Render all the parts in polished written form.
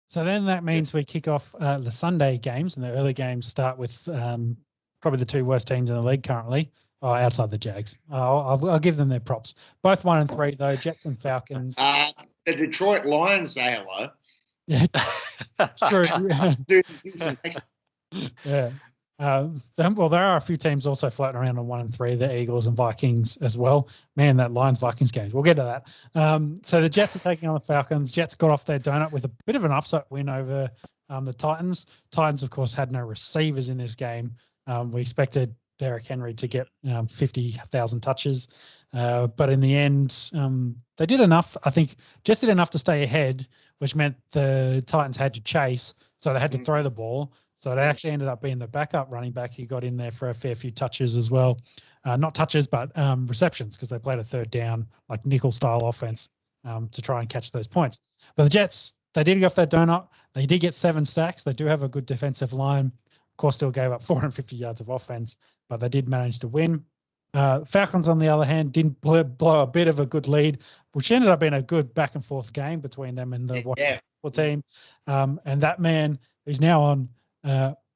So then that means we kick off the Sunday games, and the early games start with probably the two worst teams in the league currently, outside the Jags. I'll give them their props. Both 1-3 though, Jets and Falcons. The Detroit Lions say hello. Yeah, true. Yeah. Well, there are a few teams also floating around on 1-3, the Eagles and Vikings as well. Man, that Lions-Vikings game. We'll get to that. So the Jets are taking on the Falcons. Jets got off their donut with a bit of an upset win over the Titans. Titans, of course, had no receivers in this game. We expected Derrick Henry to get 50,000 touches. But in the end, they did enough. I think just did enough to stay ahead, which meant the Titans had to chase, so they had to throw the ball. So it actually ended up being the backup running back who got in there for a fair few touches as well. Not touches, but receptions, because they played a third down, like nickel-style offense to try and catch those points. But the Jets, they did get off that donut. They did get 7 sacks. They do have a good defensive line. Of course, still gave up 450 yards of offense, but they did manage to win. Falcons, on the other hand, didn't blow a bit of a good lead, which ended up being a good back-and-forth game between them and the Washington team. And that man who's now on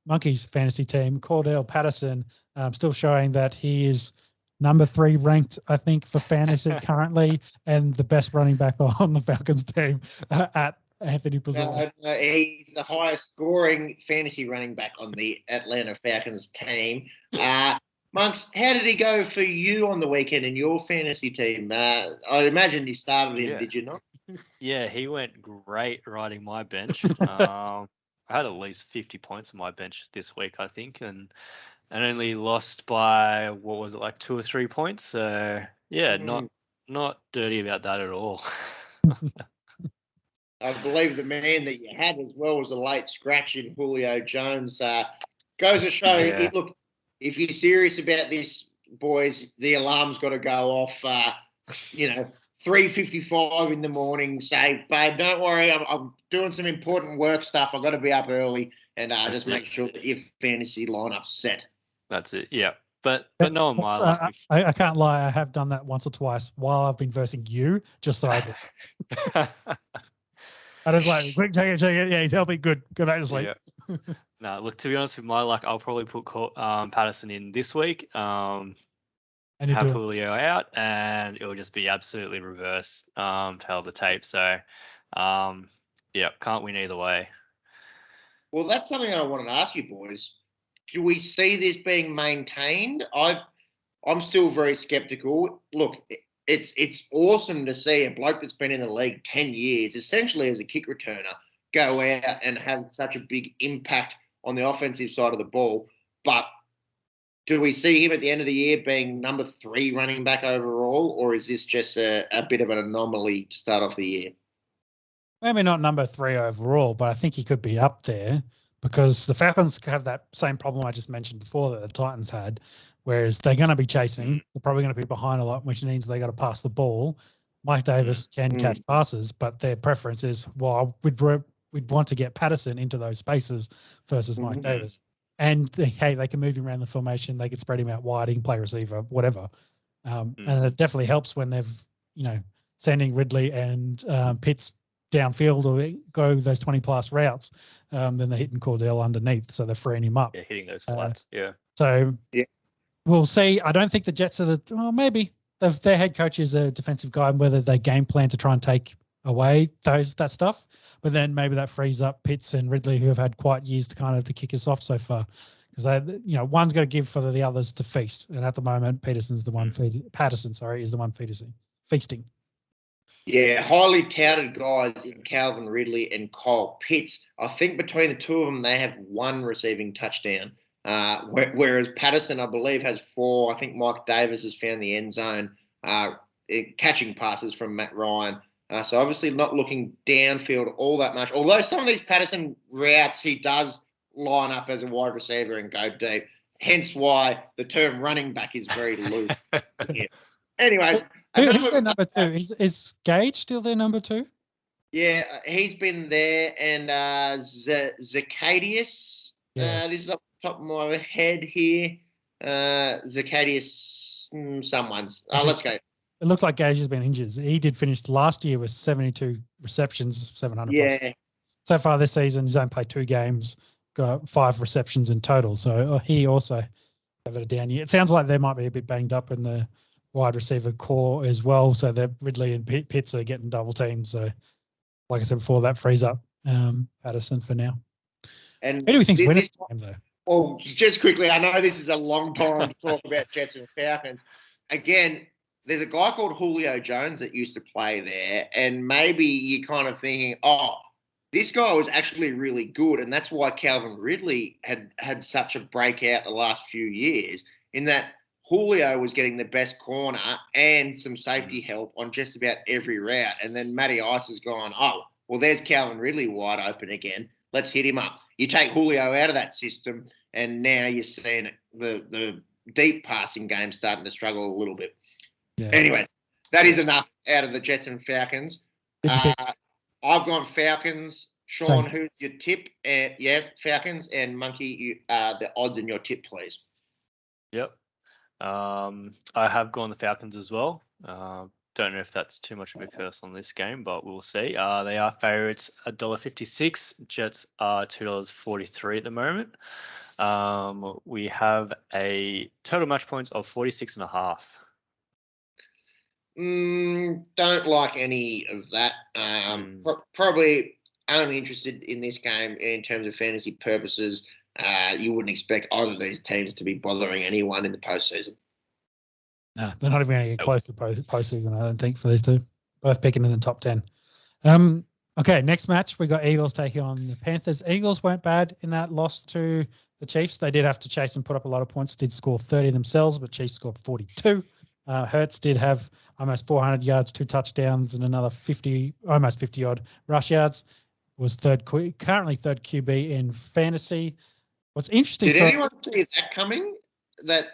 Monkey's fantasy team, Cordell Patterson, still showing that he is number 3 ranked, I think, for fantasy currently, and the best running back on the Falcons team at Anthony Pizzola. He's the highest scoring fantasy running back on the Atlanta Falcons team. Monks, how did he go for you on the weekend in your fantasy team? I imagine you started him, did you not? Yeah, he went great riding my bench. I had at least 50 points on my bench this week, I think, and only lost by, what was it, like 2 or 3 points. So yeah, not dirty about that at all. I believe the man that you had as well was a late scratch in Julio Jones. Goes to show, look, if you're serious about this, boys, the alarm's got to go off. 3:55 in the morning. Say, babe, don't worry, I'm doing some important work stuff. I've got to be up early, and just make sure that your fantasy lineup's set. That's it. Yeah. But no one mind. I can't lie. I have done that once or twice while I've been versing you, just so I do. I was like, quick, check it. Yeah, he's healthy. Good. Go back to sleep. Yeah. No, look, to be honest with my luck, I'll probably put Patterson in this week. And have Julio out, and it'll just be absolutely reverse to hell the tape. So, can't win either way. Well, that's something I wanted to ask you, boys. Do we see this being maintained? I'm still very skeptical. Look, it's awesome to see a bloke that's been in the league 10 years, essentially as a kick returner, go out and have such a big impact on the offensive side of the ball. But do we see him at the end of the year being number 3 running back overall, or is this just a bit of an anomaly to start off the year? Maybe not number 3 overall, but I think he could be up there because the Falcons have that same problem I just mentioned before that the Titans had, whereas they're going to be chasing. They're probably going to be behind a lot, which means they got to pass the ball. Mike Davis can catch passes, but their preference is, well, we'd want to get Patterson into those spaces versus Mike Davis. And they can move him around the formation. They can spread him out wide. He can play receiver, whatever. And it definitely helps when they've, sending Ridley and Pitts downfield or go those 20-plus routes. Then they're hitting Cordell underneath, so they're freeing him up. Yeah, hitting those flats. So we'll see. I don't think the Jets are maybe their head coach is a defensive guy, and whether they game plan to try and take away that stuff. But then maybe that frees up Pitts and Ridley, who have had quite years to kick us off so far, because one's got to give for the others to feast. And at the moment, Patterson is the one feasting. Yeah, highly touted guys in Calvin Ridley and Kyle Pitts. I think between the two of them, they have 1 receiving touchdown, whereas Patterson, I believe, has 4. I think Mike Davis has found the end zone, catching passes from Matt Ryan. So obviously not looking downfield all that much. Although some of these Patterson routes, he does line up as a wide receiver and go deep. Hence why the term running back is very loose. Anyways. Who's their number 2? Is Gage still their number 2? Yeah, he's been there. And Zacchaeus, this is off the top of my head here. Zacchaeus, someone's. Let's go. It looks like Gage has been injured. He did finish last year with 72 receptions, 700 plus. so far this season, he's only played 2 games, got 5 receptions in total. So he also have it down year. It sounds like they might be a bit banged up in the wide receiver core as well. So they're Ridley and Pitts are getting double teamed. So like I said before, that frees up Patterson for now. And Who do we think's winning this game, though? Well, just quickly, I know this is a long time to talk about Jets and Falcons. Again, there's a guy called Julio Jones that used to play there, and maybe you're kind of thinking, oh, this guy was actually really good, and that's why Calvin Ridley had such a breakout the last few years, in that Julio was getting the best corner and some safety help on just about every route. And then Matty Ice has gone, oh, well, there's Calvin Ridley wide open again. Let's hit him up. You take Julio out of that system, and now you're seeing the deep passing game starting to struggle a little bit. Yeah. Anyways, that is enough out of the Jets and Falcons. I've gone Falcons. Sean, who's your tip? Falcons, and Monkey, the odds in your tip, please. Yep. I have gone the Falcons as well. Don't know if that's too much of a curse on this game, but we'll see. They are favourites $1.56. Jets are $2.43 at the moment. We have a total match points of 46.5. Don't like any of that. Probably only interested in this game in terms of fantasy purposes. You wouldn't expect either of these teams to be bothering anyone in the postseason. No, they're not even going to get close to postseason, I don't think, for these two. Both picking in the top 10. Okay, next match, we got Eagles taking on the Panthers. Eagles weren't bad in that loss to the Chiefs. They did have to chase and put up a lot of points, did score 30 themselves, but Chiefs scored 42. Hurts did have almost 400 yards, 2 touchdowns, and another almost 50-odd rush yards. Was currently third QB in fantasy. What's interesting... Did anyone see that coming? That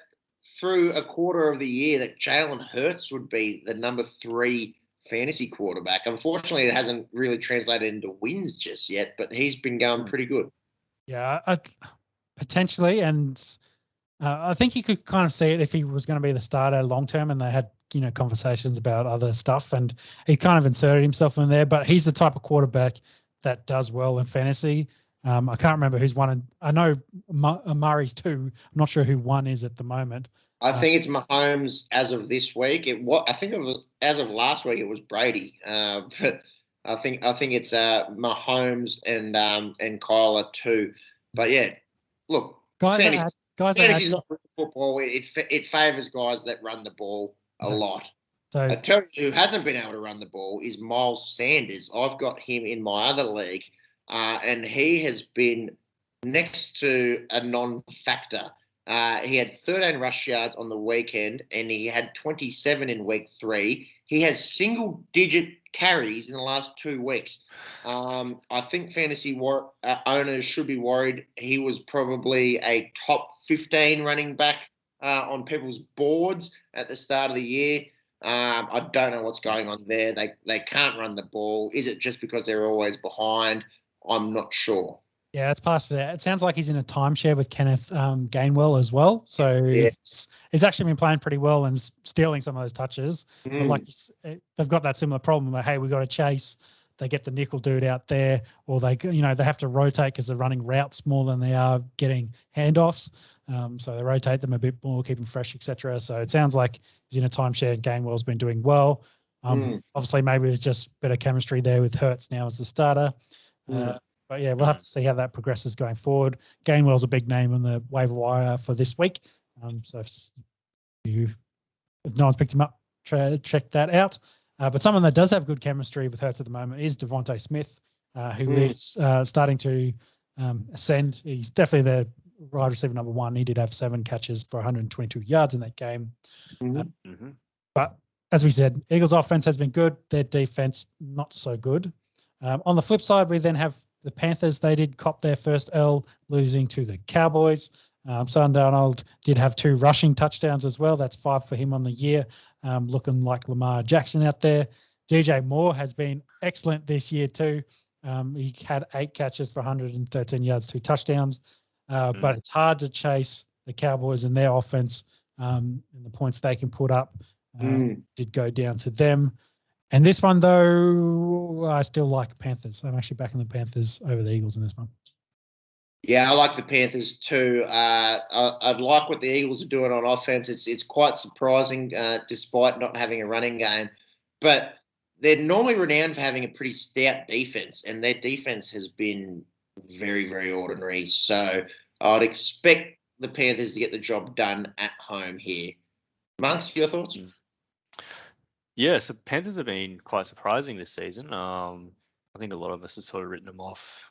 through a quarter of the year that Jalen Hurts would be the number 3 fantasy quarterback. Unfortunately, it hasn't really translated into wins just yet, but he's been going pretty good. Yeah, potentially, and I think you could kind of see it if he was going to be the starter long term, and they had conversations about other stuff, and he kind of inserted himself in there. But he's the type of quarterback that does well in fantasy. I can't remember who's won. I know Murray's 2. I'm not sure who 1 is at the moment. I think it's Mahomes as of this week. I think as of last week it was Brady, but I think it's Mahomes and Kyler too. But yeah, look, fantasy's not football. It favors guys that run the ball a lot. So I tell you, who hasn't been able to run the ball is Miles Sanders. I've got him in my other league, and he has been next to a non-factor. He had 13 rush yards on the weekend, and he had 27 in week 3. He has single-digit carries in the last 2 weeks. I think fantasy owners should be worried. He was probably a top 15 running back on people's boards at the start of the year. I don't know what's going on there. They can't run the ball. Is it just because they're always behind? I'm not sure. Yeah, it's past that. It sounds like he's in a timeshare with Kenneth Gainwell as well. So he's actually been playing pretty well and stealing some of those touches. But like they've got that similar problem. Like, hey, we got to chase. They get the nickel dude out there, or they have to rotate because they're running routes more than they are getting handoffs. So they rotate them a bit more, keep them fresh, etc. So it sounds like he's in a timeshare and Gainwell's been doing well. Obviously, maybe it's just better chemistry there with Hurts now as the starter. But yeah, we'll have to see how that progresses going forward. Gainwell's a big name on the waiver wire for this week. So if no one's picked him up, check that out. But someone that does have good chemistry with Hurts at the moment is Devonte Smith, who is starting to ascend. He's definitely the wide receiver number 1. He did have 7 catches for 122 yards in that game. But as we said, Eagles' offense has been good. Their defense, not so good. On the flip side, we then have the Panthers. They did cop their first L, losing to the Cowboys. Sam Darnold did have 2 rushing touchdowns as well. That's 5 for him on the year, looking like Lamar Jackson out there. DJ Moore has been excellent this year too. He had 8 catches for 113 yards, 2 touchdowns. But it's hard to chase the Cowboys and their offense, and the points they can put up did go down to them. And this one, though, I still like Panthers. I'm actually backing the Panthers over the Eagles in this one. Yeah, I like the Panthers too. I'd like what the Eagles are doing on offense. It's quite surprising, despite not having a running game. But they're normally renowned for having a pretty stout defense, and their defense has been very, very ordinary. So I'd expect the Panthers to get the job done at home here. Monks, your thoughts? Yeah, so Panthers have been quite surprising this season. I think a lot of us have sort of written them off,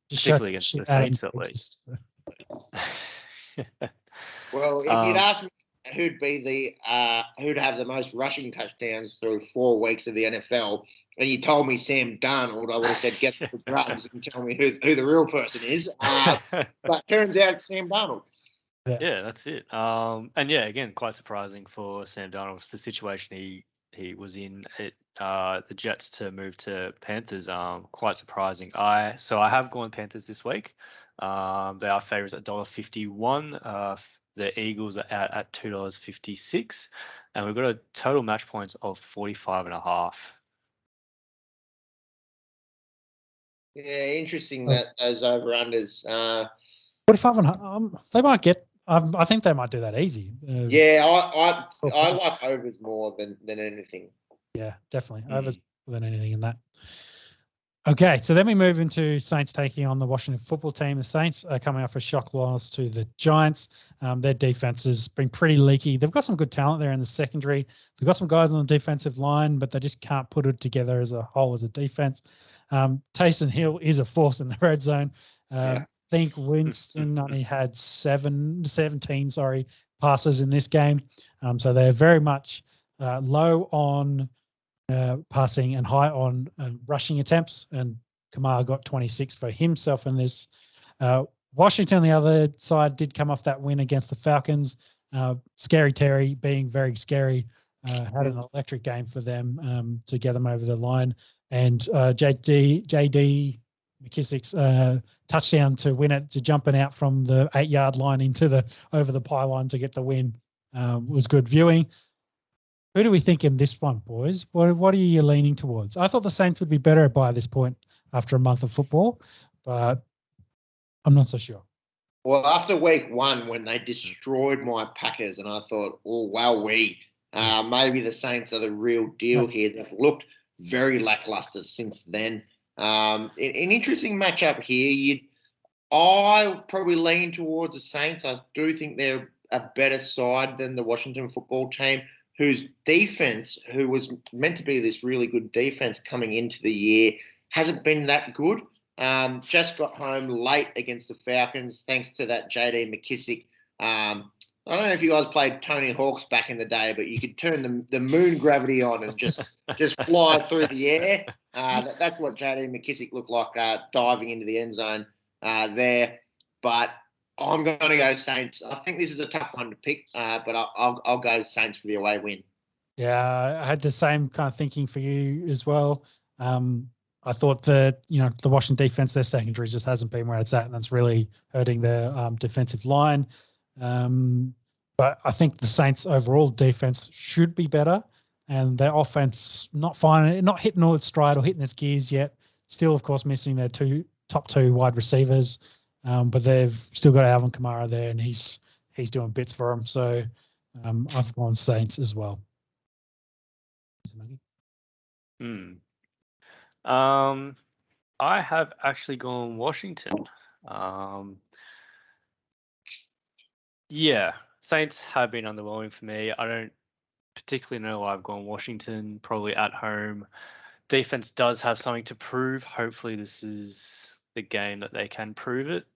particularly against the Saints at least. Well, if you'd asked me who'd be who'd have the most rushing touchdowns through 4 weeks of the NFL, and you told me Sam Darnold, I would have said get the drugs and tell me who the real person is. But turns out it's Sam Darnold. Yeah, that's it. And yeah, again, quite surprising for Sam Darnold. The situation he was in at the Jets to move to Panthers. Quite surprising. I have gone Panthers this week. They are favourites at $1.51. The Eagles are out at $2.56, and we've got a total match points of 45.5. Yeah, interesting that those over unders. 45.5. They might get. I think they might do that easy. Yeah, I like overs more than anything. Yeah, definitely overs more than anything in that. Okay, so then we move into Saints taking on the Washington football team. The Saints are coming off a shock loss to the Giants. Their defense has been pretty leaky. They've got some good talent there in the secondary. They've got some guys on the defensive line, but they just can't put it together as a whole as a defense. Taysom Hill is a force in the red zone. I think Winston only had 17 passes in this game. So they're very much low on passing and high on rushing attempts, and Kamara got 26 for himself in this. Washington, on the other side, did come off that win against the Falcons. Scary Terry being very scary, had an electric game for them to get them over the line. And JD McKissick's touchdown to win it, to jumping out from the 8-yard line over the pylon to get the win was good viewing. Who do we think in this one, boys? What are you leaning towards? I thought the Saints would be better by this point after a month of football, but I'm not so sure. Well, after week 1, when they destroyed my Packers, and I thought, oh, wow, maybe the Saints are the real deal here. They've looked very lackluster since then. An interesting matchup here. I probably lean towards the Saints. I do think they're a better side than the Washington football team, whose defense, who was meant to be this really good defense coming into the year, hasn't been that good. Just got home late against the Falcons thanks to that JD McKissick. I don't know if you guys played Tony Hawk's back in the day, but you could turn the moon gravity on and just fly through the air. That's what JD McKissick looked like diving into the end zone there. But I'm going to go Saints. I think this is a tough one to pick, but I'll go Saints for the away win. Yeah, I had the same kind of thinking for you as well. I thought that, the Washington defense, their secondary just hasn't been where it's at, and that's really hurting their defensive line. But I think the Saints' overall defense should be better, and their offense not hitting all its stride or hitting its gears yet. Still, of course, missing their top two wide receivers. But they've still got Alvin Kamara there, and he's doing bits for them. So I've gone Saints as well. I have actually gone Washington. Yeah, Saints have been underwhelming for me. I don't particularly know why I've gone Washington, probably at home. Defense does have something to prove. Hopefully this is the game that they can prove it.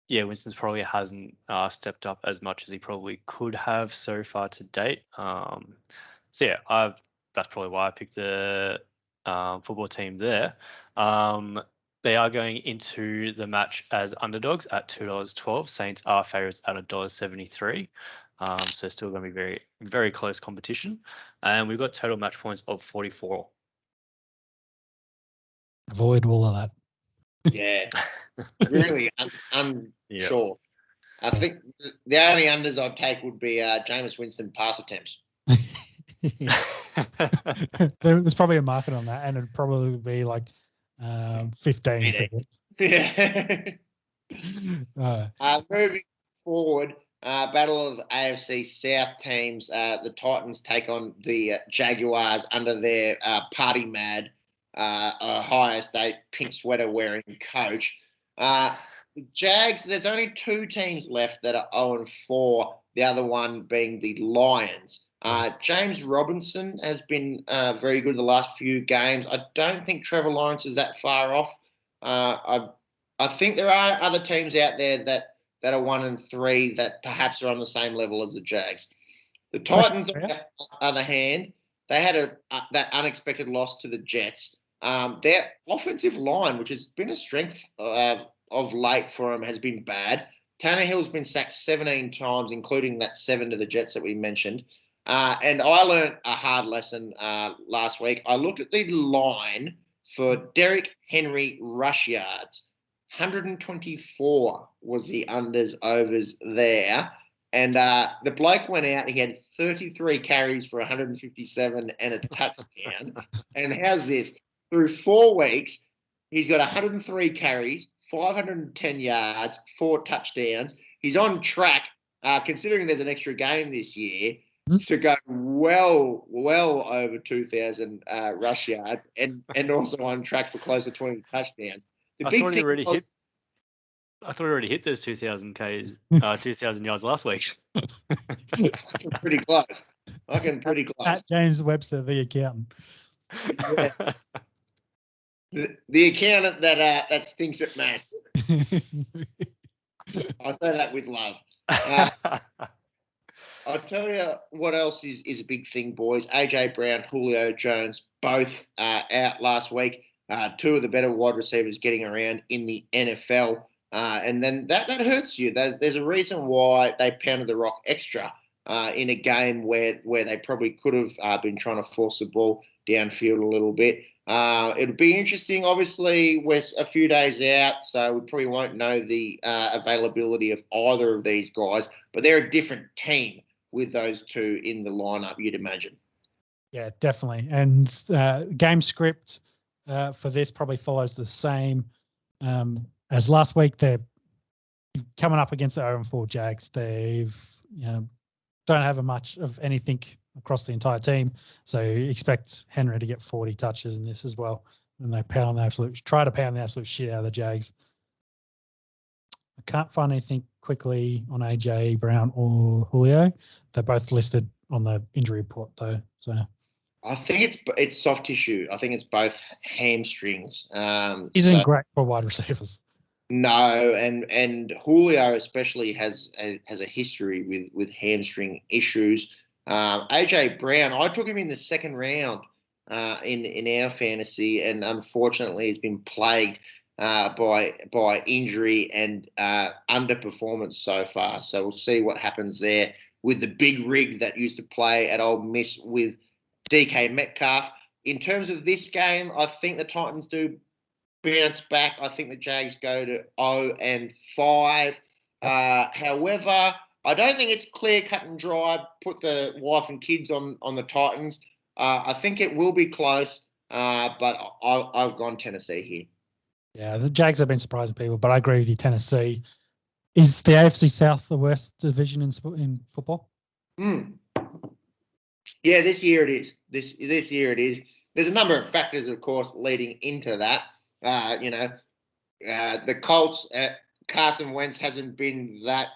Winston's probably hasn't stepped up as much as he probably could have so far to date. That's probably why I picked the football team there. They are going into the match as underdogs at $2.12. Saints are favourites at $1.73. So still going to be very, very close competition. And we've got total match points of 44. Avoid all of that. Yeah, really unsure. I think the only unders I'd take would be Jameis Winston pass attempts. There's probably a market on that, and it'd probably be like 15 for it. Yeah. Uh, Moving forward, battle of the AFC South teams. The Titans take on the Jaguars under their party mad Ohio State pink sweater wearing coach. The Jags, there's only two teams left that are 0-4, the other one being the Lions. James Robinson has been very good the last few games. I don't think Trevor Lawrence is that far off. I think there are other teams out there that are 1-3 that perhaps are on the same level as the Jags. The Titans, on the other hand, they had that unexpected loss to the Jets. Their offensive line, which has been a strength of late for them, has been bad. Tannehill's been sacked 17 times, including that 7 to the Jets that we mentioned. And I learned a hard lesson last week. I looked at the line for Derrick Henry rush yards. 124 was the unders overs there. And the bloke went out. He had 33 carries for 157 and a touchdown. And how's this? Through 4 weeks, he's got 103 carries, 510 yards, 4 touchdowns. He's on track, considering there's an extra game this year, to go well over 2,000 rush yards and also on track for close to 20 touchdowns. I thought he already hit those 2,000 yards last week. Pretty close. Pretty close. At James Webster, the accountant. Yeah. The accountant that stinks at maths. I say that with love. I'll tell you what else is a big thing, boys. AJ Brown, Julio Jones, both out last week. 2 of the better wide receivers getting around in the NFL. And then that hurts you. There's a reason why they pounded the rock extra in a game where they probably could have been trying to force the ball downfield a little bit. It'll be interesting. Obviously, we're a few days out, so we probably won't know the availability of either of these guys, but they're a different team with those two in the lineup, you'd imagine. Yeah, definitely. And game script for this probably follows the same as last week. They're coming up against the 0-4 Jags. They've don't have much of anything across the entire team, so expect Henry to get 40 touches in this as well. And they try to pound the absolute shit out of the Jags. I can't find anything quickly on AJ Brown or Julio. They're both listed on the injury report though. So I think it's soft tissue. I think it's both hamstrings. Isn't great for wide receivers. No, and Julio especially has a history with hamstring issues. AJ Brown, I took him in the second round in our fantasy, and unfortunately has been plagued by injury and underperformance so far. So we'll see what happens there with the big rig that used to play at Ole Miss with DK Metcalf. In terms of this game, I think the Titans do bounce back. I think the Jags go to 0-5. However, I don't think it's clear, cut and dry. Put the wife and kids on the Titans. I think it will be close, but I've gone Tennessee here. Yeah, the Jags have been surprising people, but I agree with you. Tennessee. Is the AFC South the worst division in football? Yeah, this year it is. This year it is. There's a number of factors, of course, leading into that. The Colts, Carson Wentz hasn't been that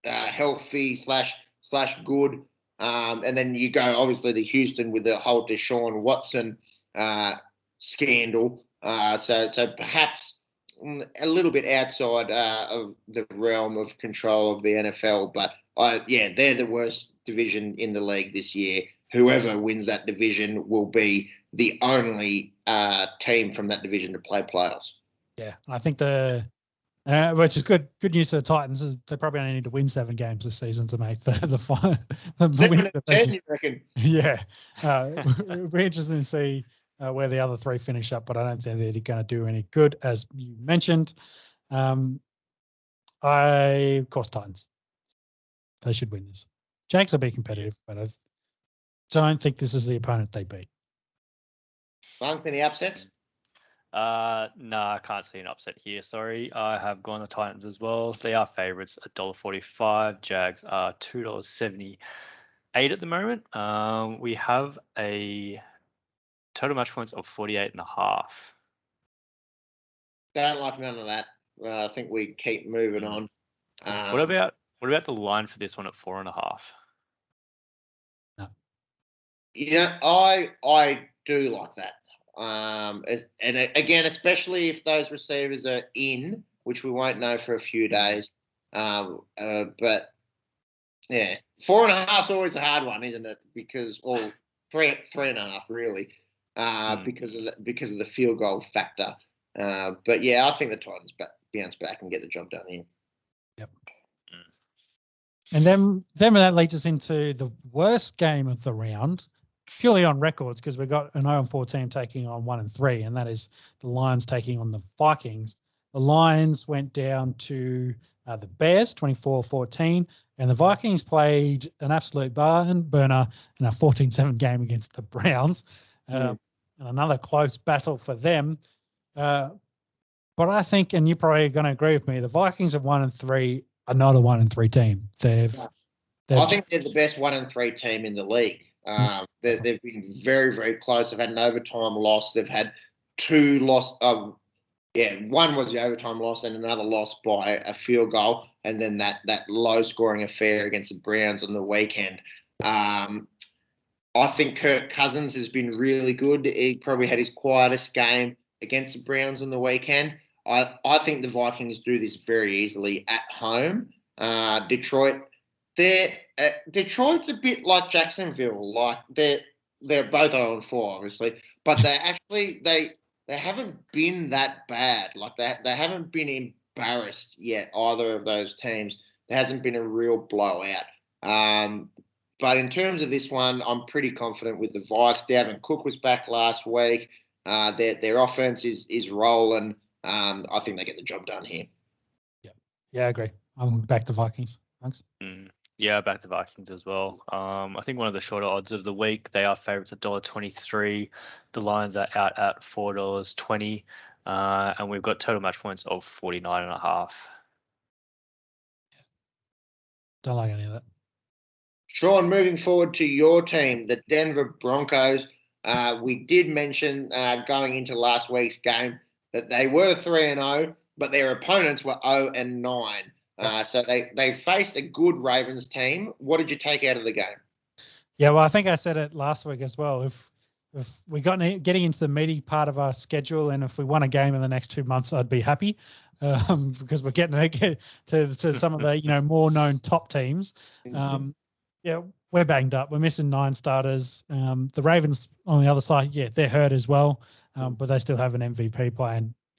healthy slash good. And then you go, obviously, to Houston with the whole Deshaun Watson scandal. So perhaps a little bit outside of the realm of control of the NFL. But, they're the worst division in the league this year. Whoever wins that division will be the only team from that division to play playoffs. Yeah, I think which is good news for the Titans, is they probably only need to win 7 games this season to make the final. 7 to 10, you reckon? Yeah, it'll be interesting to see where the other 3 finish up, but I don't think they're going to do any good, as you mentioned. Of course, Titans. They should win this. Jags will be competitive, but don't think this is the opponent they beat. Bunks, any upsets? No, I can't see an upset here. Sorry, I have gone the Titans as well. They are favourites at $1.45. Jags are $2.78 at the moment. We have a total match points of 48.5. Don't like none of that. I think we keep moving on. What about the line for this one at 4.5? No. I do like that. And again, especially if those receivers are in, which we won't know for a few days. But yeah, 4.5 is always a hard one, isn't it? Because three and a half really, because of the field goal factor. But yeah, I think the Titans bounce back and get the job done here. Yep. And then that leads us into the worst game of the round, purely on records, because we've got an 0-4 team taking on 1-3, and that is the Lions taking on the Vikings. The Lions went down to the Bears, 24-14, and the Vikings played an absolute burner in a 14-7 game against the Browns, and another close battle for them. But I think, and you're probably going to agree with me, the Vikings at 1-3 are not a 1-3 team. I think they're the best 1-3 team in the league. They've been very, very close. They've had an overtime loss. They've had two losses. One was the overtime loss and another loss by a field goal, and then that low-scoring affair against the Browns on the weekend. I think Kirk Cousins has been really good. He probably had his quietest game against the Browns on the weekend. I think the Vikings do this very easily at home. Detroit's a bit like Jacksonville. Like they're both 0-4, obviously, but they haven't been that bad. Like they haven't been embarrassed yet, either of those teams. There hasn't been a real blowout. But in terms of this one, I'm pretty confident with the Vikes. Dalvin Cook was back last week. Their offense is rolling. I think they get the job done here. Yeah, I agree. I'm back to Vikings. Thanks. Yeah, back to Vikings as well. I think one of the shorter odds of the week. They are favourites at $1.23. The Lions are out at $4.20, and we've got total match points of 49.5. Don't like any of that. Sean, moving forward to your team, the Denver Broncos. We did mention going into last week's game that they were 3-0, but their opponents were 0-9. So they faced a good Ravens team. What did you take out of the game? Yeah, well, I think I said it last week as well. If we got getting into the meaty part of our schedule, and if we won a game in the next 2 months, I'd be happy, because we're getting to some of the more known top teams. Yeah, we're banged up. We're missing 9 starters. The Ravens on the other side, yeah, they're hurt as well, but they still have an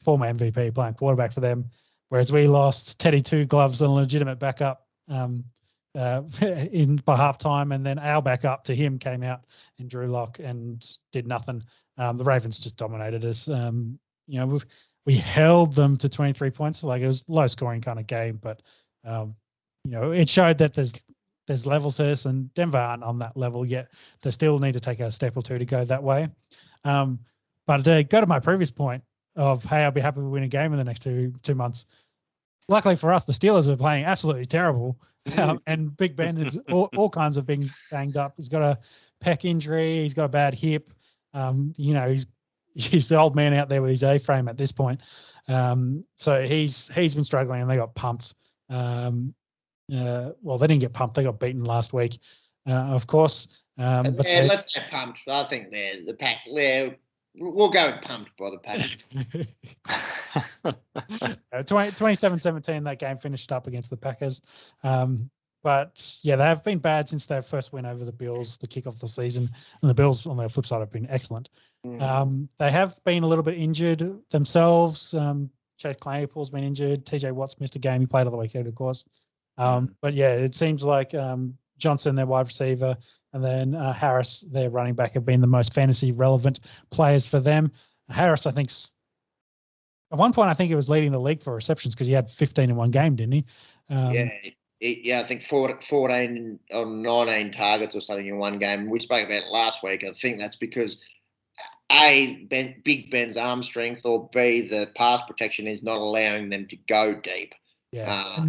former MVP playing quarterback for them. Whereas we lost Teddy Two Gloves and a legitimate backup by halftime, and then our backup to him came out in Drew Lock and did nothing. The Ravens just dominated us. We held them to 23 points. Like, it was low scoring kind of game, but it showed that there's levels to this, and Denver aren't on that level yet. They still need to take a step or two to go that way. But to go to my previous point of, hey, I'll be happy to win a game in the next two months. Luckily for us, the Steelers are playing absolutely terrible, and Big Ben is all kinds of being banged up. He's got a pec injury. He's got a bad hip. He's the old man out there with his A-frame at this point. So he's been struggling, and they got pumped. Well, they didn't get pumped. They got beaten last week, of course. Let's say pumped. I think they're the pack. We'll go with pumped by the Packers. 27-17, that game finished up against the Packers. But, yeah, they have been bad since their first win over the Bills, the kick off the season. And the Bills, on their flip side, have been excellent. They have been a little bit injured themselves. Chase Claypool's been injured. TJ Watt's missed a game. He played on the weekend, of course. But, yeah, it seems like Johnson, their wide receiver, and then Harris, their running back, have been the most fantasy relevant players for them. Harris, I think, at one point, I think he was leading the league for receptions because he had 15 in one game, didn't he? Yeah. I think 14 or 19 targets or something in one game. We spoke about it last week. I think that's because Big Ben's arm strength, or B, the pass protection is not allowing them to go deep. Yeah.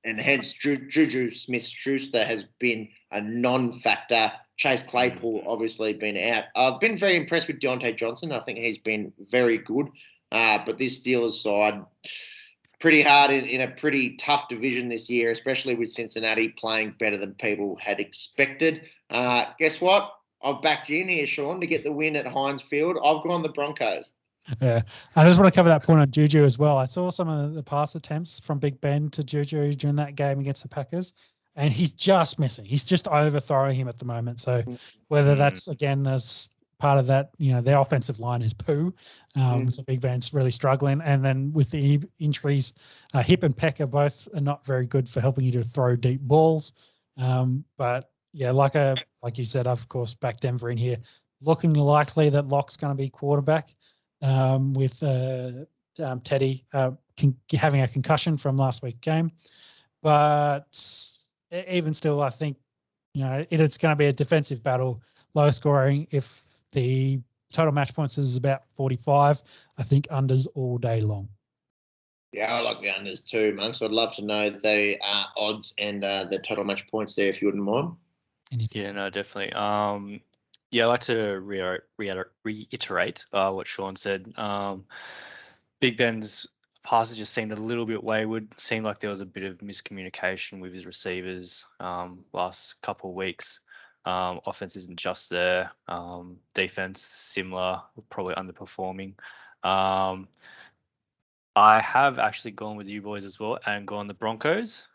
And hence Juju Smith-Schuster has been a non-factor. Chase Claypool obviously been out. I've been very impressed with Deontay Johnson. I think he's been very good. But this Steelers side, pretty hard in a pretty tough division this year, especially with Cincinnati playing better than people had expected. Guess what? I've backed you in here, Sean, to get the win at Heinz Field. I've gone the Broncos. Yeah, I just want to cover that point on Juju as well. I saw some of the pass attempts from Big Ben to Juju during that game against the Packers, and he's just missing. He's just overthrowing him at the moment. So whether that's, again, as part of that, their offensive line is poo. So Big Ben's really struggling. And then with the injuries, Hip and Peck are not very good for helping you to throw deep balls. But yeah, like you said, I've of course backed Denver in here. Looking likely that Locke's going to be quarterback. With Teddy having a concussion from last week's game. But even still, I think, it's going to be a defensive battle, low scoring. If the total match points is about 45, I think unders all day long. Yeah, I like the unders too, Monks. I'd love to know the odds and the total match points there, if you wouldn't mind. Yeah, no, definitely. Yeah, I'd like to reiterate what Sean said. Big Ben's passes just seemed a little bit wayward. Seemed like there was a bit of miscommunication with his receivers last couple of weeks. Offense isn't just there. Defense, similar, probably underperforming. I have actually gone with you boys as well and gone the Broncos.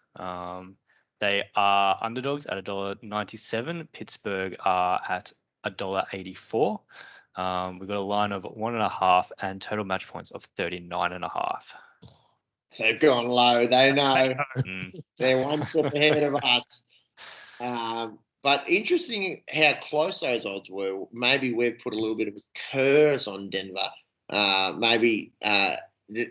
They are underdogs at $1.97. Pittsburgh are at $1.84. We've got a line of 1.5 and total match points of 39.5. They've gone low. They know. They're one step ahead of us. But interesting how close those odds were. Maybe we've put a little bit of a curse on Denver. Maybe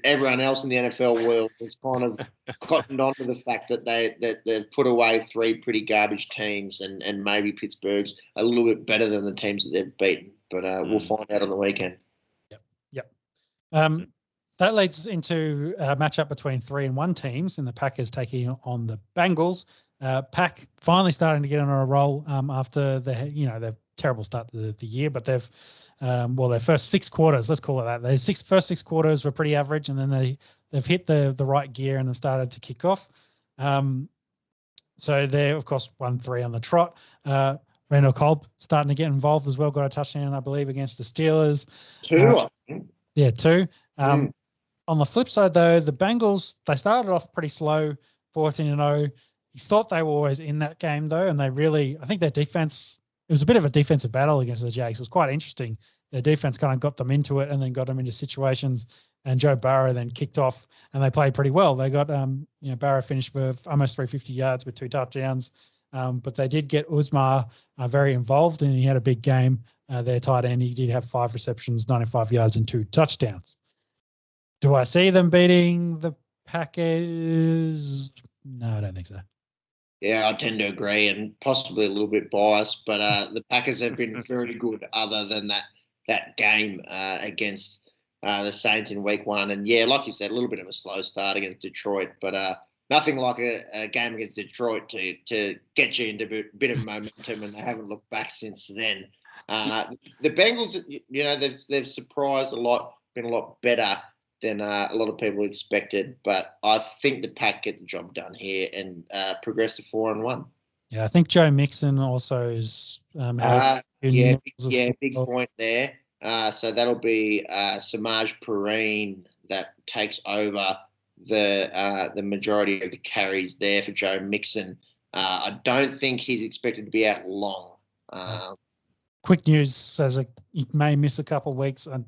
everyone else in the NFL world has kind of cottoned on to the fact that they've put away 3 pretty garbage teams, and maybe Pittsburgh's a little bit better than the teams that they've beaten. But we'll find out on the weekend. Yep. That leads us into a matchup between 3-1 teams, and the Packers taking on the Bengals. Pack finally starting to get on a roll after their terrible start to the year, but they've their first 6 quarters, let's call it that. Their first 6 quarters were pretty average, and then they've hit the right gear and have started to kick off. So they're, of course, 1-3 on the trot. Randall Cobb starting to get involved as well. Got a touchdown, I believe, against the Steelers. 2. Yeah, 2. On the flip side, though, the Bengals, they started off pretty slow, 14-0. You thought they were always in that game, though, and I think their defense, it was a bit of a defensive battle against the Jags. It was quite interesting. Their defense kind of got them into it and then got them into situations, and Joe Burrow then kicked off, and they played pretty well. They got, Burrow finished with almost 350 yards with 2 touchdowns, but they did get Uzmar very involved, and he had a big game. Their tight end, he did have 5 receptions, 95 yards, and 2 touchdowns. Do I see them beating the Packers? No, I don't think so. Yeah, I tend to agree, and possibly a little bit biased, but the Packers have been very good other than that game against the Saints in week 1. And yeah, like you said, a little bit of a slow start against Detroit, but nothing like a game against Detroit to get you into a bit of momentum, and they haven't looked back since then. The Bengals, they've surprised a lot, been a lot better than a lot of people expected, but I think the Pack get the job done here and progress to 4-1. Yeah, I think Joe Mixon also is. Big point there. So that'll be Samaj Perrine that takes over the majority of the carries there for Joe Mixon. I don't think he's expected to be out long. Quick news says he may miss a couple of weeks, and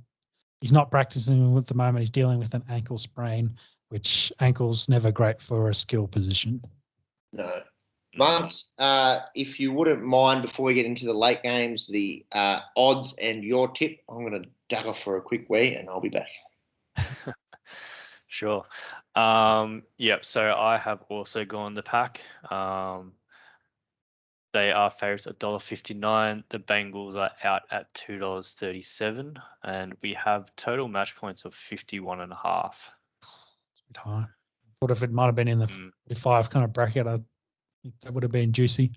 he's not practicing at the moment. He's dealing with an ankle sprain, which ankle's never great for a skill position. No. Marks, if you wouldn't mind, before we get into the late games, the odds and your tip, I'm going to duck off for a quick wee and I'll be back. Sure. Yep. So I have also gone the Pack. They are favourites at $1.59. The Bengals are out at $2.37, and we have total match points of 51.5. It's a bit high. Thought if it might have been in the 45 kind of bracket, I think that would have been juicy.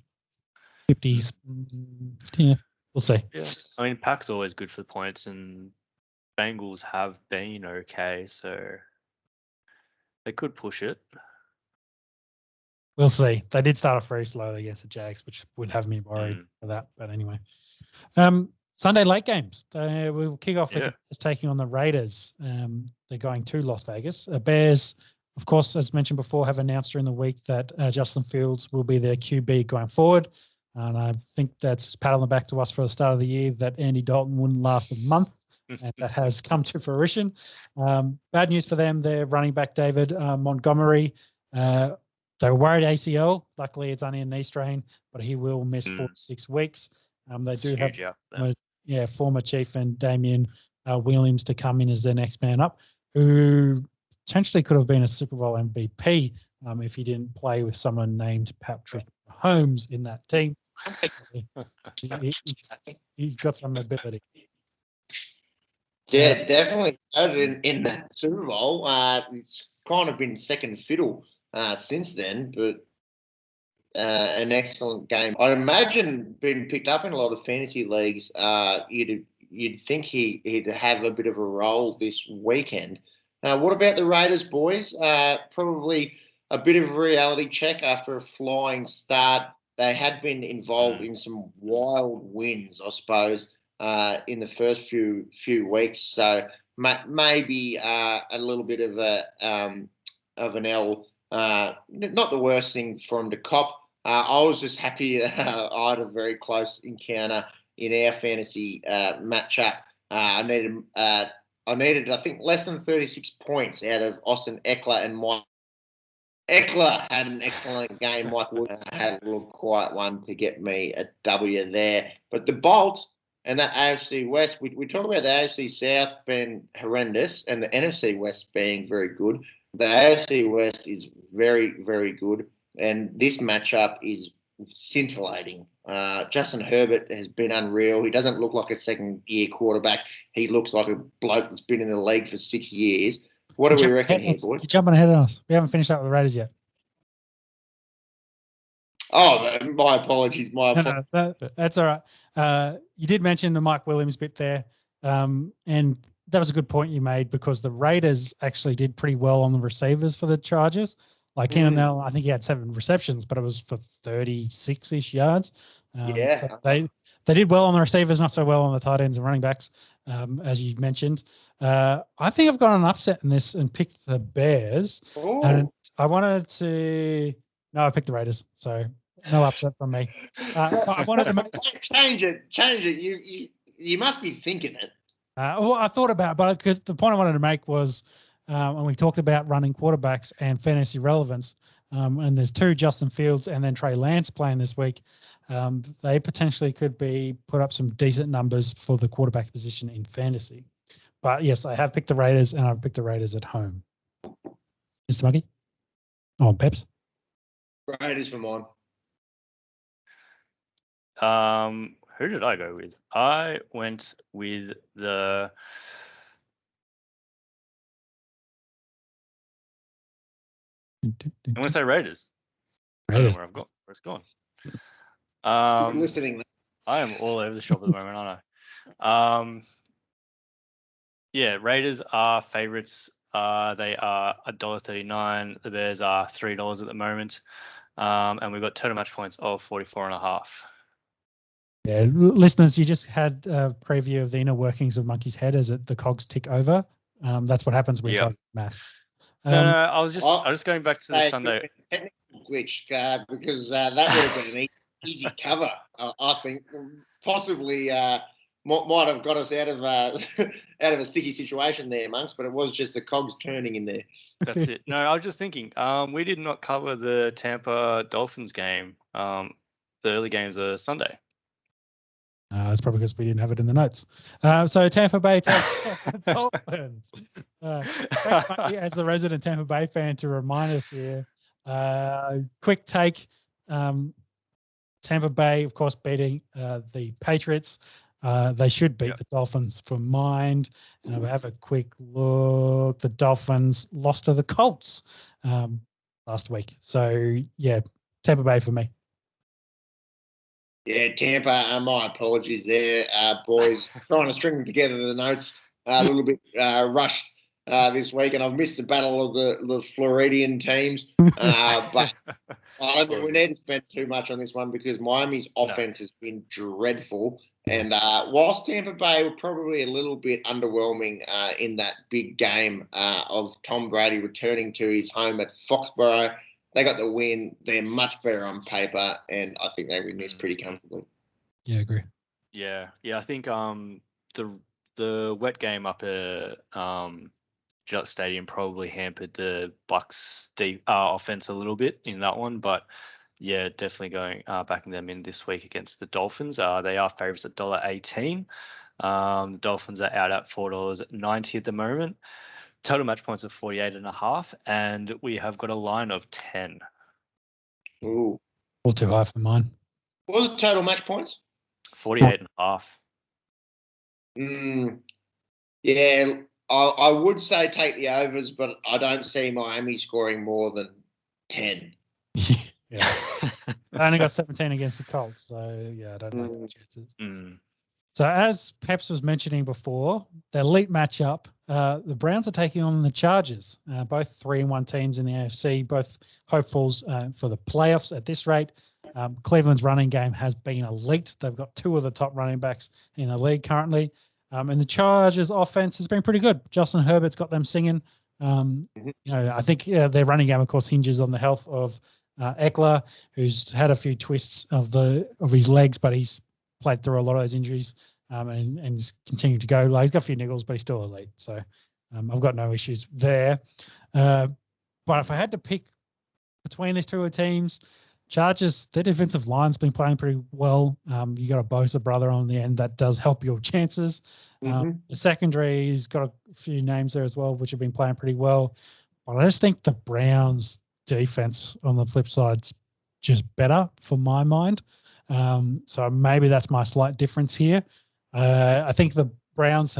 50s, 50, yeah. We'll see. Yeah, I mean, Pack's always good for the points, and Bengals have been okay, so they could push it. We'll see. They did start off very slowly against the Jags, which would have me worried for that. But anyway, Sunday late games. We'll kick off with the Bears taking on the Raiders. They're going to Las Vegas. Bears, of course, as mentioned before, have announced during the week that Justin Fields will be their QB going forward. And I think that's pat on the back to us for the start of the year that Andy Dalton wouldn't last a month. And that has come to fruition. Bad news for them. Their running back, David Montgomery, they were worried ACL. Luckily, it's only a knee strain, but he will miss 4 to 6 weeks. They do have former Chief and Damian Williams to come in as their next man up, who potentially could have been a Super Bowl MVP if he didn't play with someone named Patrick Mahomes in that team. He's got some ability. Yeah, definitely in that Super Bowl. It's kind of been second fiddle since then, but an excellent game. I'd imagine being picked up in a lot of fantasy leagues, you'd think he'd have a bit of a role this weekend. What about the Raiders, boys? Probably a bit of a reality check after a flying start. They had been involved in some wild wins, I suppose, in the first few weeks. So maybe a little bit of an L. Not the worst thing for him to cop. I was just happy I had a very close encounter in our fantasy matchup. I needed, I think, less than 36 points out of Austin Eckler and Mike. Eckler had an excellent game. Mike Wood had a little quiet one to get me a W there. But the Bolts and that AFC West, we talk about the AFC South being horrendous and the NFC West being very good. The AFC West is very, very good. And this matchup is scintillating. Justin Herbert has been unreal. He doesn't look like a second-year quarterback. He looks like a bloke that's been in the league for 6 years. What do we reckon here, boys? You're jumping ahead of us. We haven't finished up with the Raiders yet. Oh, my apologies. No, that's all right. You did mention the Mike Williams bit there, and that was a good point you made because the Raiders actually did pretty well on the receivers for the Chargers. Like Keenan Allen, I think he had 7 receptions, but it was for 36-ish yards. So they did well on the receivers, not so well on the tight ends and running backs, as you mentioned. I think I've got an upset in this and picked the Bears. Ooh. And I wanted to – no, I picked the Raiders, so no upset from me. I wanted to make change it. You must be thinking it. Well, I thought about it, but because the point I wanted to make was when we talked about running quarterbacks and fantasy relevance, and there's 2, Justin Fields and then Trey Lance playing this week, they potentially could be put up some decent numbers for the quarterback position in fantasy. But yes, I have picked the Raiders, and I've picked the Raiders at home. Mr. Muggy? Oh, Peps? Raiders for mine. Who did I go with? I went with the I'm going to say Raiders. I don't know where it's gone. You're listening. I am all over the shop at the moment, aren't I? Yeah, Raiders are favourites. They are $1.39. The Bears are $3 at the moment. And we've got total match points of 44.5. Yeah, listeners, you just had a preview of the inner workings of Monkey's head as the cogs tick over. That's what happens when you try to mass. No, I was just going back to the Sunday. Technical glitch, because that would have been an easy cover. I think possibly might have got us out of a sticky situation there, Monks. But it was just the cogs turning in there. That's it. No, I was just thinking. We did not cover the Tampa Dolphins game. The early games are Sunday. It's probably because we didn't have it in the notes. So Tampa Bay takes the Dolphins. As the resident Tampa Bay fan, to remind us here, quick take. Tampa Bay, of course, beating the Patriots. They should beat the Dolphins for mind. And I'll have a quick look. The Dolphins lost to the Colts last week. So, yeah, Tampa Bay for me. Yeah, Tampa, my apologies there, boys. Trying to string together the notes a little bit rushed this week, and I've missed the battle of the Floridian teams. But I don't think we need to spend too much on this one because Miami's offense has been dreadful. And whilst Tampa Bay were probably a little bit underwhelming in that big game of Tom Brady returning to his home at Foxborough, they got the win. They're much better on paper, and I think they win this pretty comfortably. Yeah, I agree. Yeah. I think the wet game up at Gillette Stadium probably hampered the Bucks' offense a little bit in that one, but yeah, definitely going backing them in this week against the Dolphins. They are favourites at $1.18. The Dolphins are out at $4.90 at the moment. Total match points of 48.5, and we have got a line of 10. Ooh. All too high for mine. What was the total match points? 48.5. Yeah, I would say take the overs, but I don't see Miami scoring more than 10. Yeah. I only got 17 against the Colts, so yeah, I don't like the chances. So as Peps was mentioning before, the elite matchup, the Browns are taking on the Chargers, both 3-1 teams in the AFC, both hopefuls for the playoffs at this rate. Cleveland's running game has been elite. They've got two of the top running backs in the league currently. And the Chargers offense has been pretty good. Justin Herbert's got them singing. I think their running game, of course, hinges on the health of Eckler, who's had a few twists of his legs, but he's played through a lot of those injuries and he's continued to go. Like, he's got a few niggles, but he's still elite. So I've got no issues there. But if I had to pick between these two teams, Chargers, their defensive line's been playing pretty well. You got a Bosa brother on the end that does help your chances. The secondary's got a few names there as well, which have been playing pretty well. But I just think the Browns' defense on the flip side's just better for my mind. So maybe that's my slight difference here. I think the Browns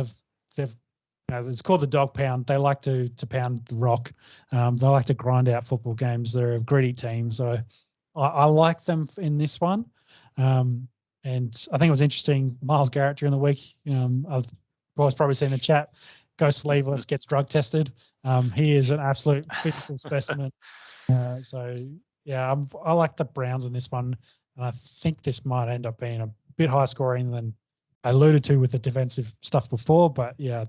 it's called the dog pound. They like to pound the rock. They like to grind out football games. They're a gritty team. So I like them in this one. And I think it was interesting. Myles Garrett during the week, I've probably seen the chat, goes sleeveless, gets drug tested. He is an absolute physical specimen. So yeah, I like the Browns in this one. And I think this might end up being a bit high scoring than I alluded to with the defensive stuff before. But yeah,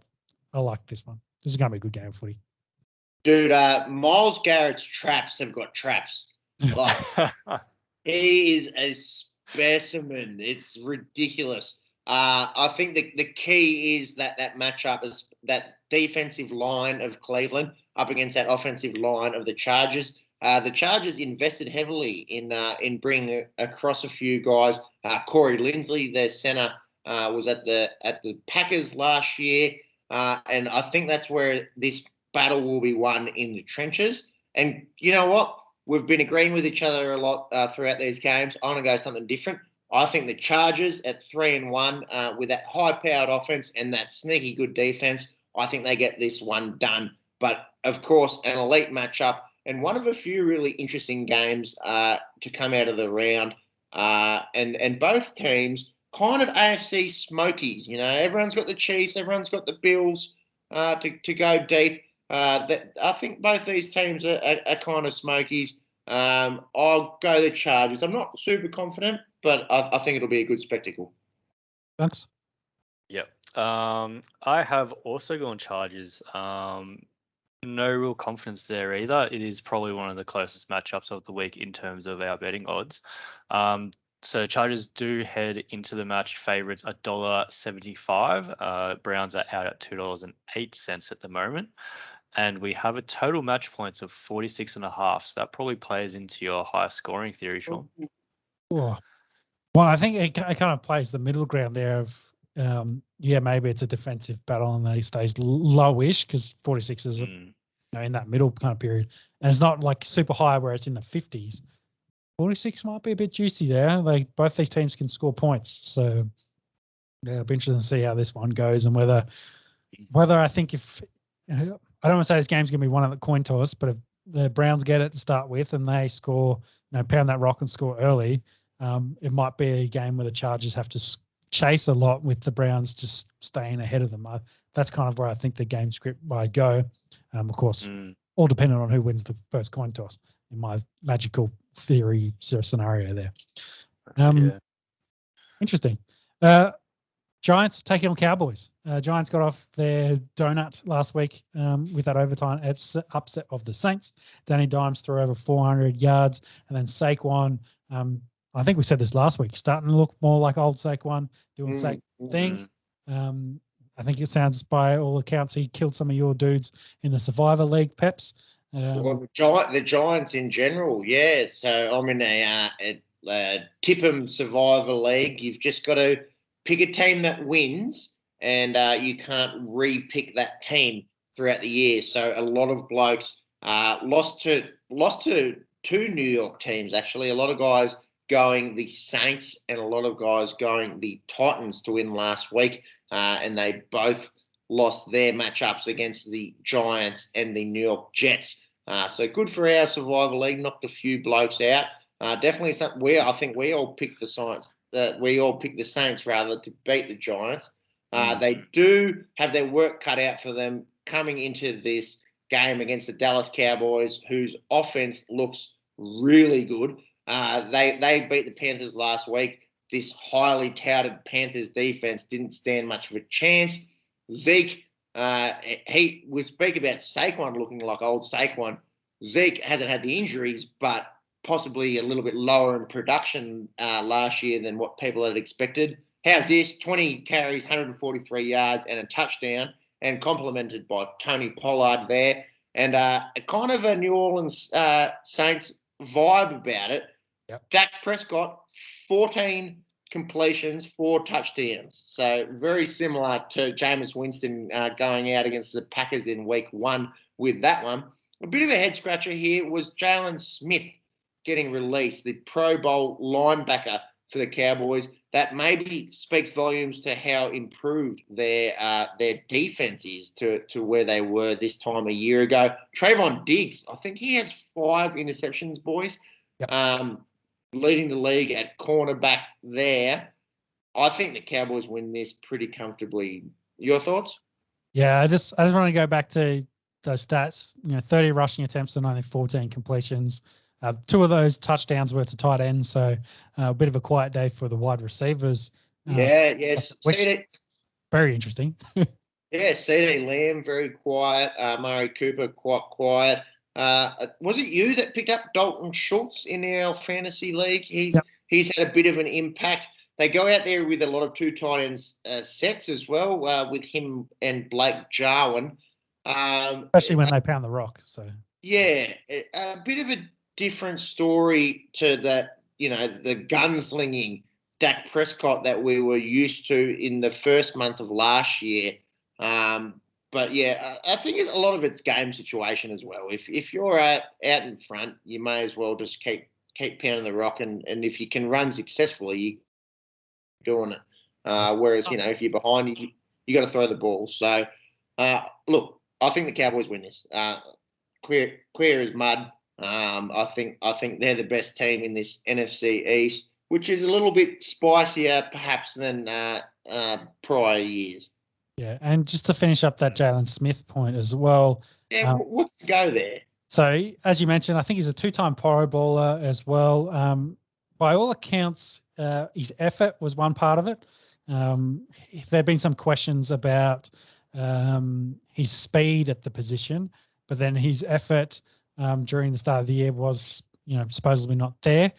I like this one. This is going to be a good game of footy. Dude, Myles Garrett's traps have got traps. Like, he is a specimen. It's ridiculous. I think the key is that matchup is that defensive line of Cleveland up against that offensive line of the Chargers. The Chargers invested heavily in bringing across a few guys. Corey Linsley, their center, was at the Packers last year, and I think that's where this battle will be won in the trenches. And you know what? We've been agreeing with each other a lot throughout these games. I want to go something different. I think the Chargers at 3-1 with that high-powered offense and that sneaky good defense, I think they get this one done. But, of course, an elite matchup and one of a few really interesting games to come out of the round. And both teams kind of AFC smokies. You know, everyone's got the Chiefs, everyone's got the Bills to go deep. I think both these teams are kind of smokies. I'll go the Chargers. I'm not super confident, but I think it'll be a good spectacle. Thanks. Yep. I have also gone Chargers. No real confidence there either. It is probably one of the closest matchups of the week in terms of our betting odds. So Chargers do head into the match favourites $1.75. Browns are out at $2.08 at the moment. And we have a total match points of 46.5. So that probably plays into your high scoring theory, Sean. Oh, Well, I think it kind of plays the middle ground there of, maybe it's a defensive battle and he stays lowish because 46 is in that middle kind of period. And it's not like super high where it's in the 50s. 46 might be a bit juicy there. Like both these teams can score points. So yeah, it'll be interesting to see how this one goes and whether I think I don't want to say this game's going to be one of the coin toss, but if the Browns get it to start with and they score, pound that rock and score early, it might be a game where the Chargers have to chase a lot with the Browns just staying ahead of them. That's kind of where I think the game script might go. Of course, all dependent on who wins the first coin toss in my magical theory scenario there. Interesting. Giants taking on Cowboys. Giants got off their donut last week with that overtime upset of the Saints. Danny Dimes threw over 400 yards, and then Saquon, I think we said this last week, starting to look more like old Saquon, doing Saquon things. I think it sounds, by all accounts, he killed some of your dudes in the Survivor League, Peps. Well, the Giants in general, yeah. So I'm in a Tipham Survivor League. You've just got to pick a team that wins, and you can't re-pick that team throughout the year. So a lot of blokes lost to two New York teams, actually. A lot of guys going the Saints and a lot of guys going the Titans to win last week, and they both lost their matchups against the Giants and the New York Jets. So good for our Survivor League, knocked a few blokes out. Definitely something where I think we all picked the Saints. We all picked the Saints rather to beat the Giants. They do have their work cut out for them coming into this game against the Dallas Cowboys, whose offense looks really good. They beat the Panthers last week. This highly touted Panthers defense didn't stand much of a chance. Zeke, we speak about Saquon looking like old Saquon. Zeke hasn't had the injuries, but possibly a little bit lower in production last year than what people had expected. How's this? 20 carries, 143 yards, and a touchdown, and complemented by Tony Pollard there. And kind of a New Orleans Saints vibe about it. Yep. Dak Prescott, 14 completions, 4 touchdowns. So very similar to Jameis Winston going out against the Packers in week 1 with that one. A bit of a head scratcher here was Jalen Smith getting released, the Pro Bowl linebacker for the Cowboys. That maybe speaks volumes to how improved their defense is to where they were this time a year ago. Trayvon Diggs, I think he has 5 interceptions, boys. Yep. Leading the league at cornerback there. I think the Cowboys win this pretty comfortably. Your thoughts? Yeah, I just want to go back to those stats. 30 rushing attempts and only 14 completions. 2 of those touchdowns were to tight ends, so a bit of a quiet day for the wide receivers. Yes. Very interesting. Yeah, CD Lamb, very quiet. Murray Cooper, quite quiet. Was it you that picked up Dalton Schultz in our fantasy league? He's had a bit of an impact. They go out there with a lot of 2 tight ends sets as well, with him and Blake Jarwin. Especially when they pound the rock. So yeah, a bit of a different story to that, the gunslinging Dak Prescott that we were used to in the first month of last year. But yeah, I think a lot of it's game situation as well. If you're out in front, you may as well just keep pounding the rock, and if you can run successfully, you're doing it. Whereas if you're behind, you got to throw the ball. So look, I think the Cowboys win this. Clear as mud. I think they're the best team in this NFC East, which is a little bit spicier perhaps than prior years. Yeah, and just to finish up that Jalen Smith point as well. Yeah, what's the go there? So, as you mentioned, I think he's a 2-time Pro Bowler as well. By all accounts, his effort was one part of it. There have been some questions about his speed at the position, but then his effort during the start of the year was, supposedly not there.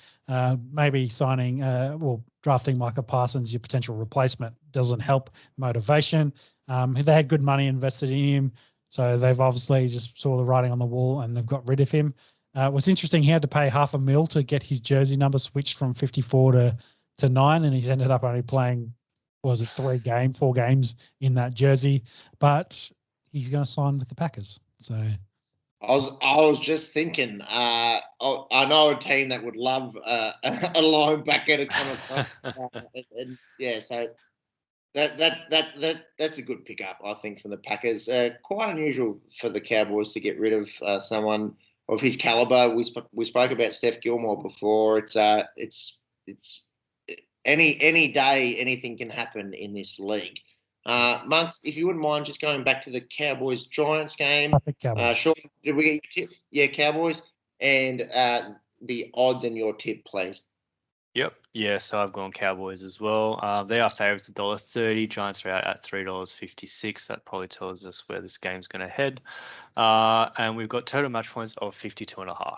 Maybe drafting Micah Parsons, your potential replacement, doesn't help motivation. They had good money invested in him, so they've obviously just saw the writing on the wall and they've got rid of him. What's interesting, he had to pay $500,000 to get his jersey number switched from 54 to to 9, and he's ended up only playing, what was it, 4 games in that jersey. But he's going to sign with the Packers. So I was just thinking. I know a team that would love a linebacker to come across, and yeah, so that's a good pickup, I think, from the Packers. Quite unusual for the Cowboys to get rid of someone of his caliber. We spoke about Steph Gilmore before. It's any day anything can happen in this league. Monks, if you wouldn't mind just going back to the Cowboys Giants game. I think Cowboys. Sean, did we get your tip? Yeah, Cowboys, and the odds and your tip, please. Yep. Yeah, so I've gone Cowboys as well. They are favourites $1.30. Giants are out at $3.56. That probably tells us where this game's going to head. And we've got total match points of 52.5.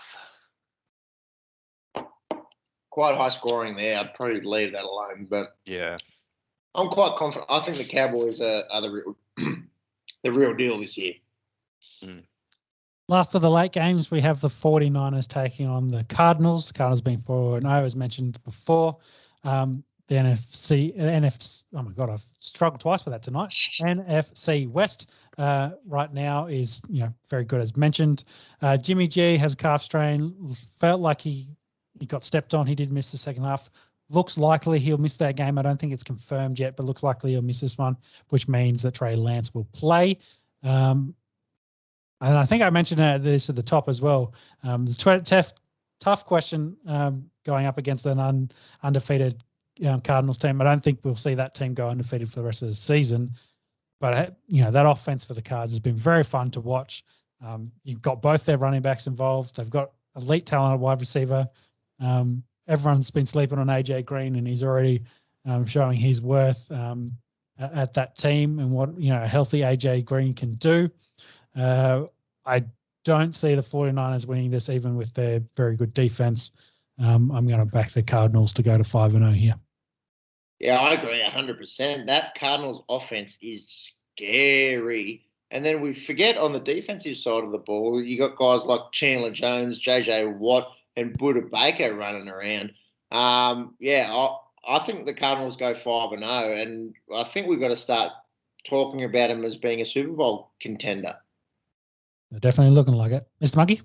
Quite high scoring there. I'd probably leave that alone, but yeah, I'm quite confident. I think the Cowboys are the real deal this year. Last of the late games, we have the 49ers taking on the Cardinals. The Cardinals being 4-0, as mentioned before. The NFC, oh my God, I've struggled twice with that tonight. NFC West right now is very good as mentioned. Jimmy G has a calf strain. Felt like he got stepped on. He did miss the second half. Looks likely he'll miss that game. I don't think it's confirmed yet, but looks likely he'll miss this one, which means that Trey Lance will play. And I think I mentioned this at the top as well. The tough question going up against an undefeated Cardinals team. I don't think we'll see that team go undefeated for the rest of the season. But, that offense for the Cards has been very fun to watch. You've got both their running backs involved. They've got elite talent at wide receiver. Everyone's been sleeping on AJ Green, and he's already showing his worth at that team and what a healthy AJ Green can do. I don't see the 49ers winning this, even with their very good defense. I'm going to back the Cardinals to go to 5-0 here. Yeah, I agree 100%. That Cardinals offense is scary. And then we forget on the defensive side of the ball, you got guys like Chandler Jones, JJ Watt, and Buda Baker running around. I think the Cardinals go 5-0, and I think we've got to start talking about them as being a Super Bowl contender. They're definitely looking like it. Mr. Monkey?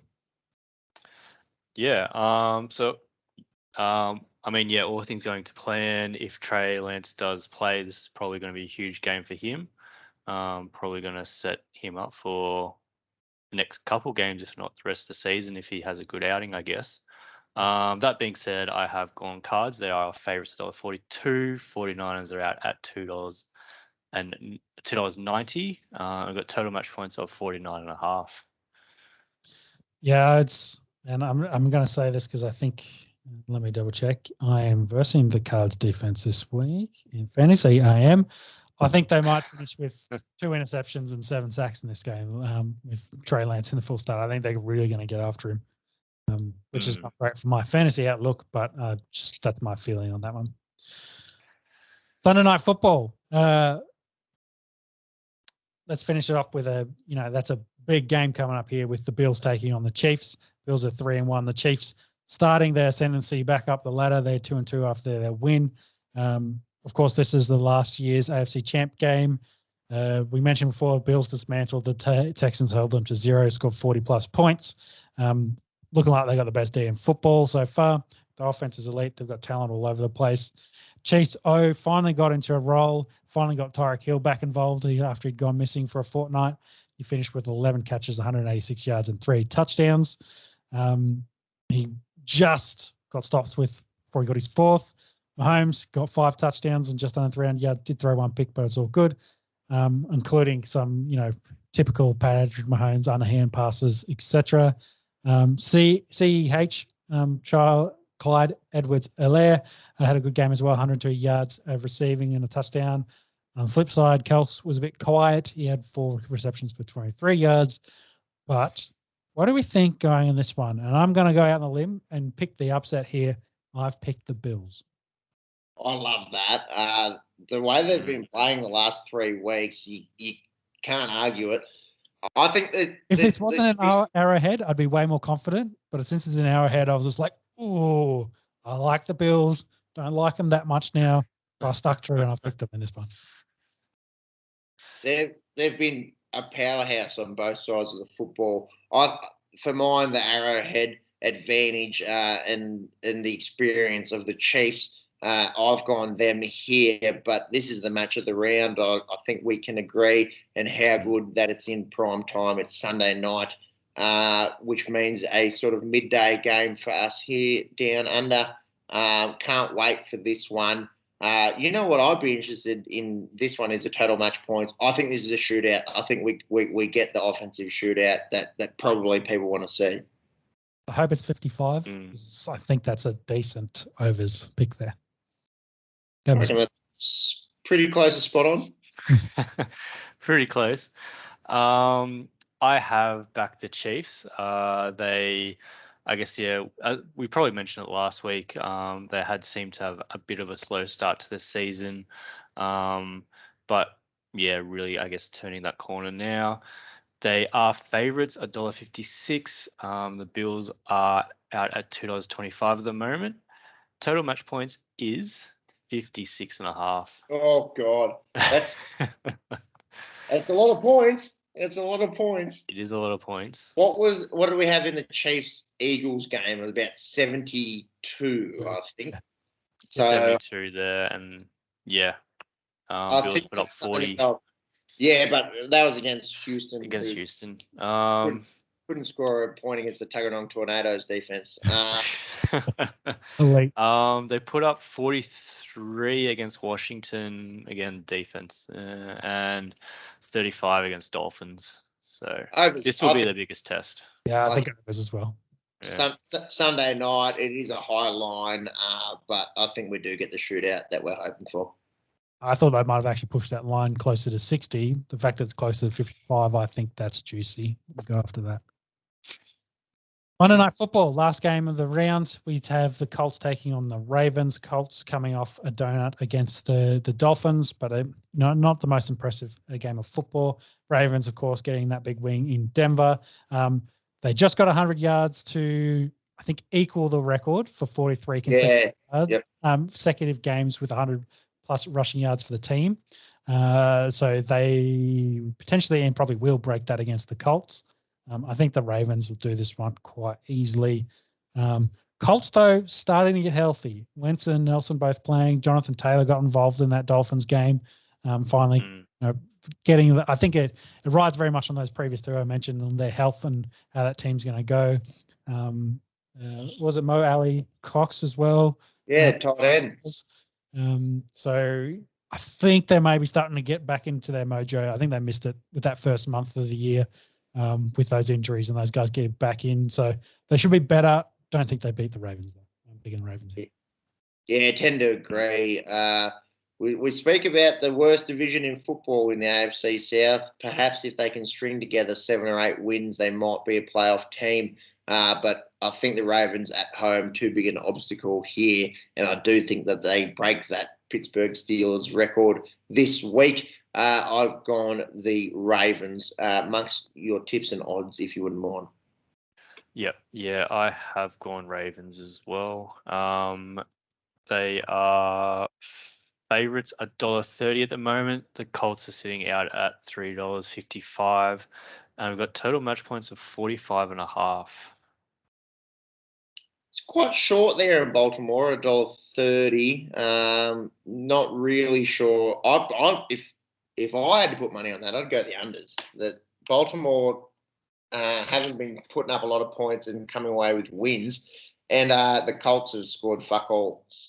Yeah. All things going to plan. If Trey Lance does play, this is probably going to be a huge game for him. Probably going to set him up for the next couple games, if not the rest of the season, if he has a good outing, I guess. That being said, I have gone Cards. They are favourites $1.42. 49ers are out at $2 and $2.90. I've got total match points of 49.5. Yeah, and I'm going to say this because I think, let me double check. I am versing the Cards defense this week in fantasy. I am. I think they might finish with 2 interceptions and 7 sacks in this game with Trey Lance in the full start. I think they're really going to get after him, which is not great for my fantasy outlook, but just that's my feeling on that one. Sunday Night Football. Let's finish it off with that's a big game coming up here with the Bills taking on the Chiefs. Bills are 3-1. The Chiefs starting their ascendancy back up the ladder. They're 2-2 after their win. Of course, this is the last year's AFC Champ game. We mentioned before, Bills dismantled the Texans, held them to 0, scored 40-plus points. Looking like they got the best day in football so far. The offense is elite. They've got talent all over the place. Chiefs finally got into a role, finally got Tyreek Hill back involved after he'd gone missing for a fortnight. He finished with 11 catches, 186 yards, and 3 touchdowns. He just got stopped before he got his 4th. Mahomes got 5 touchdowns and just under 300 yards. Did throw 1 pick, but it's all good, including some, typical Patrick Mahomes underhand passes, etc. CEH, Clyde Edwards-Helaire had a good game as well, 102 yards of receiving and a touchdown. On the flip side, Kels was a bit quiet. He had 4 receptions for 23 yards. But what do we think going in this one? And I'm going to go out on a limb and pick the upset here. I've picked the Bills. I love that. The way they've been playing the last 3 weeks, you can't argue it. I think that if this wasn't an Arrowhead, I'd be way more confident. But since it's an Arrowhead, I was just like, oh, I like the Bills. Don't like them that much now. I stuck true and I've picked them in this one. They've been a powerhouse on both sides of the football. For mine, the Arrowhead advantage and the experience of the Chiefs, I've gone them here, but this is the match of the round. I think we can agree, and how good that it's in prime time. It's Sunday night, which means a sort of midday game for us here down under. Can't wait for this one. You know what I'd be interested in this one is the total match points. I think this is a shootout. I think we get the offensive shootout that probably people want to see. I hope it's 55. I think that's a decent overs pick there. I reckon that's pretty close to spot on. Pretty close. I have backed the Chiefs. I guess, we probably mentioned it last week. They had seemed to have a bit of a slow start to the season. But yeah, really, I guess, turning that corner now. They are favourites, $1.56. The Bills are out at $2.25 at the moment. Total match points is 56.5. Oh God, that's a lot of points. It's a lot of points. It is a lot of points. What did we have in the Chiefs Eagles game? It was about 72, I think. So 72 there, and yeah, Bills put up 40. Yeah, but that was against Houston. Houston. Couldn't score a point against the Tuggeranong Tornadoes defense. They put up 43 against Washington, again, defense, and 35 against Dolphins. So this will be the biggest test. Yeah, I think it was as well. Yeah. Sunday night, it is a high line, but I think we do get the shootout that we're hoping for. I thought they might have actually pushed that line closer to 60. The fact that it's closer to 55, I think that's juicy. We'll go after that. Monday Night Football, last game of the round. We have the Colts taking on the Ravens. Colts coming off a donut against the Dolphins, but not the most impressive game of football. Ravens, of course, getting that big win in Denver. They just got 100 yards to, I think, equal the record for 43 consecutive games with 100 plus rushing yards for the team. So they potentially and probably will break that against the Colts. I think the Ravens will do this one quite easily. Colts, though, starting to get healthy. Wentz and Nelson both playing. Jonathan Taylor got involved in that Dolphins game. Finally, getting I think it rides very much on those previous two I mentioned, on their health and how that team's going to go. Was it Mo Alley Cox as well? Yeah, tight end. So I think they may be starting to get back into their mojo. I think they missed it with that first month of the year with those injuries and those guys getting back in. So they should be better. Don't think they beat the Ravens, though. I'm big in Ravens here. Yeah, I tend to agree. We speak about the worst division in football in the AFC South. Perhaps if they can string together 7 or 8 wins, they might be a playoff team. But I think the Ravens at home, too big an obstacle here. And I do think that they break that Pittsburgh Steelers record this week. I've gone the Ravens. Amongst your tips and odds, if you wouldn't mind. Yeah, I have gone Ravens as well. They are favourites $1.30 at the moment. The Colts are sitting out at $3.55. And we've got total match points of 45.5. It's quite short there in Baltimore, $1.30. Not really sure. If I had to put money on that, I'd go the unders. That Baltimore haven't been putting up a lot of points and coming away with wins, and the Colts have scored fuck all. So